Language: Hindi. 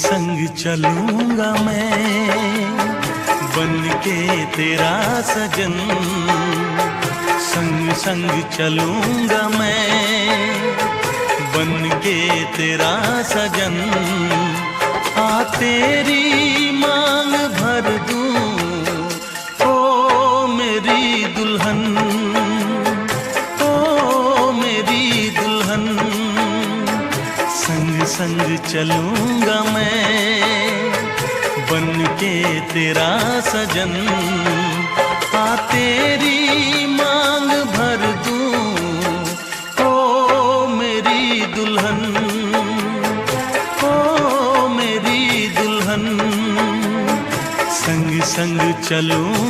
संग चलूंगा मैं बन के तेरा सजन, संग संग चलूंगा मैं बन के तेरा सजन। आ तेरी मांग भर दूं ओ मेरी दुल्हन, ओ मेरी दुल्हन। संग संग चलूंगा मैं बन के तेरा सजन। आ तेरी मांग भर दूं ओ मेरी दुल्हन, ओ मेरी दुल्हन। संग संग चलूं